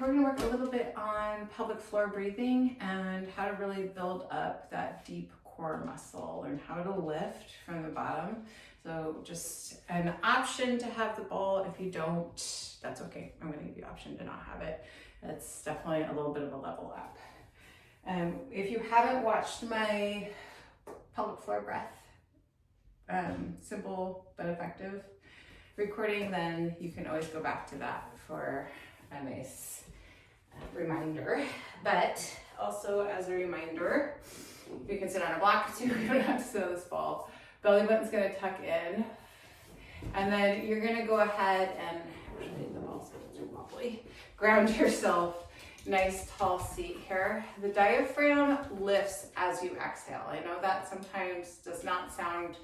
we're gonna work a little bit on pelvic floor breathing and how to really build up that deep core muscle, learn how to lift from the bottom. So just an option to have the ball. If you don't, that's okay. I'm gonna give you an option to not have it. That's definitely a little bit of a level up. If you haven't watched my pelvic floor breath, simple but effective recording, then you can always go back to that for a nice reminder. But also as a reminder, you can sit on a block too. You don't have to sit on this ball. Belly button's gonna tuck in, and then you're gonna go ahead and actually the ball's too wobbly. Ground yourself. Nice tall seat here. The diaphragm lifts as you exhale. I know that sometimes does not sound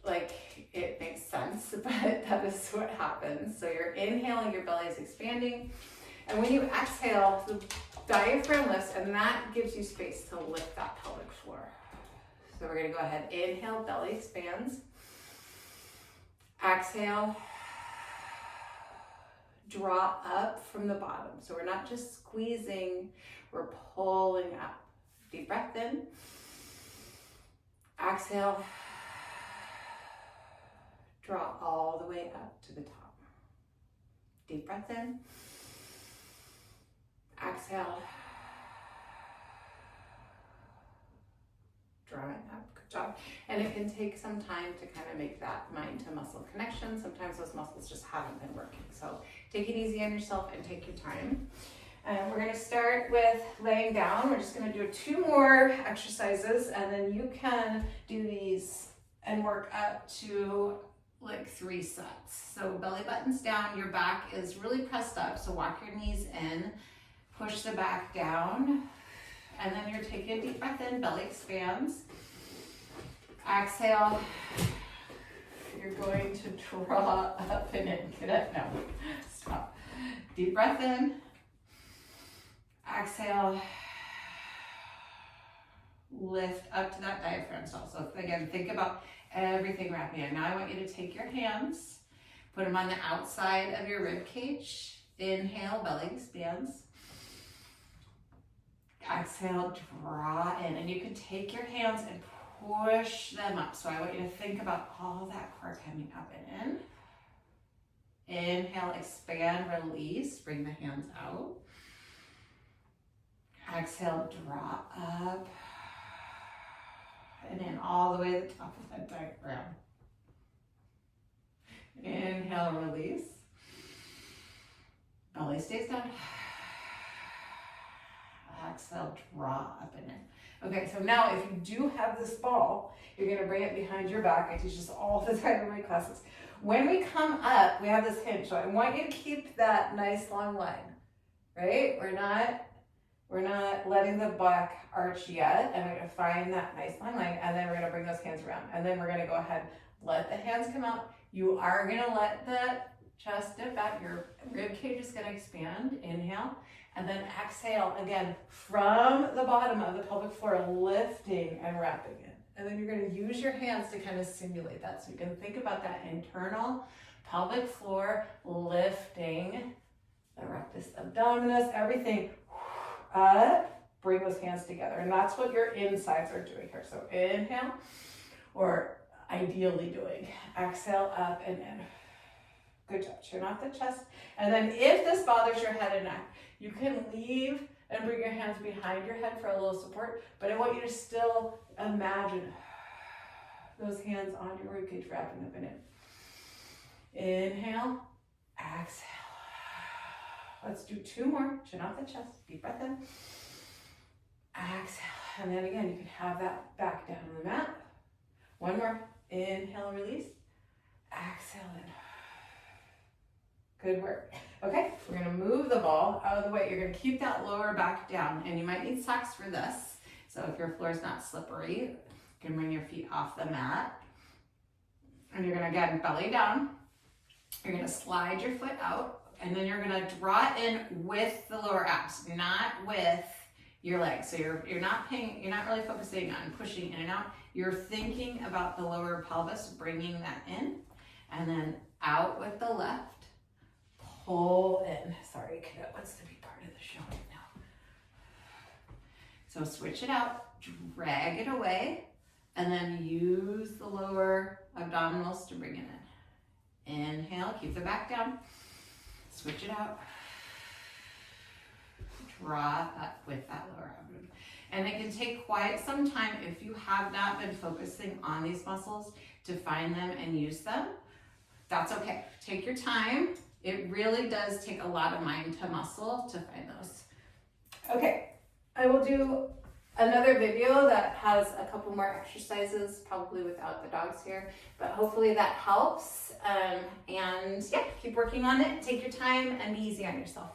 like it makes sense, but that is what happens. So you're inhaling, your belly is expanding, and when you exhale, the diaphragm lifts, and that gives you space to lift that pelvic floor. So we're gonna go ahead, inhale, belly expands. Exhale, draw up from the bottom. So we're not just squeezing, we're pulling up. Deep breath in. Exhale, draw all the way up to the top. Deep breath in. Exhale, drawing up. Good job. And it can take some time to kind of make that mind to muscle connection. Sometimes those muscles just haven't been working. So take it easy on yourself and take your time. And we're going to start with laying down. We're just going to do 2 more exercises, and then you can do these and work up to like 3 sets. So belly button's down, your back is really pressed up. So walk your knees in, push the back down, and then you're taking a deep breath in, belly expands. Exhale, you're going to draw up and in. Get it? No, stop. Deep breath in. Exhale, lift up to that diaphragm stall. So again, think about everything wrapping in. Now I want you to take your hands, put them on the outside of your rib cage. Inhale, belly expands. Exhale, draw in. And you can take your hands and push them up. So I want you to think about all that core coming up and in. Inhale, expand, release, bring the hands out. Exhale, draw up and in all the way to the top of that diaphragm. Inhale, release. Belly stays down. Exhale, draw up and in. Okay, so now if you do have this ball, you're gonna bring it behind your back. I teach this all the time in my classes. When we come up, we have this hinge. So I want you to keep that nice long line, right? We're not letting the back arch yet, and we're gonna find that nice long line, and then we're gonna bring those hands around, and then we're gonna go ahead, let the hands come out. You are gonna let that chest dip back, your rib cage is gonna expand, inhale, and then exhale again from the bottom of the pelvic floor, lifting and wrapping in. And then you're gonna use your hands to kind of simulate that. So you can think about that internal pelvic floor lifting, the rectus abdominis, everything up, bring those hands together. And that's what your insides are doing here. So inhale, or ideally doing, exhale, up and in. Good job, turn off the chest. And then if this bothers your head and neck, you can leave and bring your hands behind your head for a little support, but I want you to still imagine those hands on your ribcage wrapping up and in. Inhale, exhale. Let's do 2 more. Chin off the chest. Deep breath in. Exhale. And then again, you can have that back down on the mat. 1 more. Inhale, release. Exhale in. Good work. Okay, we're gonna move the ball out of the way. You're gonna keep that lower back down, and you might need socks for this. So if your floor is not slippery, you can bring your feet off the mat. And you're gonna, again, belly down. You're gonna slide your foot out, and then you're gonna draw in with the lower abs, not with your legs. So you're not really focusing on pushing in and out. You're thinking about the lower pelvis, bringing that in, and then out with the left, pull in. Sorry, kiddo wants to be part of the show right now. So switch it out, drag it away, and then use the lower abdominals to bring it in. Inhale, keep the back down. Switch it out. Draw up with that lower abdomen. And it can take quite some time if you have not been focusing on these muscles to find them and use them. That's okay. Take your time. It really does take a lot of mind to muscle to find those. Okay, I will do another video that has a couple more exercises, probably without the dogs here, but hopefully that helps. And yeah, keep working on it. Take your time and be easy on yourself.